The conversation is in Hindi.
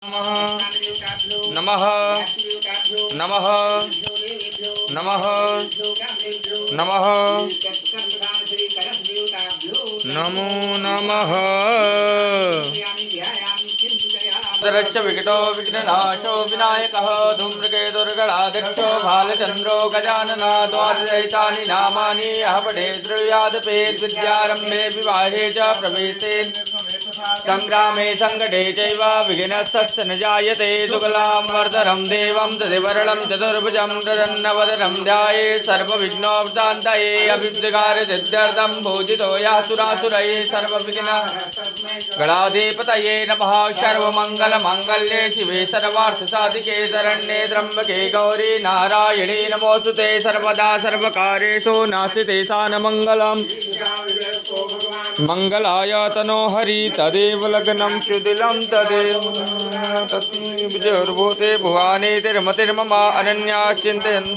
नमः नमः नमः नमः नमो नमः। दरच्च विकटो विघ्ननाशो विनायकः धूम्रकेतुर्गणाध्यक्षो भालचन्द्रो गजानना द्वादशैतानि नामानि यः पठेत् ब्रूयादपेत् विद्यारम्भे विवाहे च प्रवेशे संग्रामे संकटे चैव विघ्नस्तस्य न जायते शुक्लां वरदं देवं दधिवरणं चतुर्भुजं प्रसन्नवदनं ध्यायेत् सर्वविघ्नोपशान्तये अभिषेकार्थित्यर्थं पूजितो यः सुरासुरैः सर्वविघ्नगणाधिपतये नमः। सर्वमङ्गलमाङ्गल्ये शिवे सर्वार्थसाधिके शरण्ये त्र्यम्बके गौरी नारायणी नमोऽस्तुते सर्वदा सर्वकार्येषु नास्ति तेषान्मङ्गलम्। मंगलाय तनो हरि तदेव लग्नं सुदिलं तदेव विजयोर्भूते भुवानि तिर्मतिर्मम अनन्या चिन्तयन्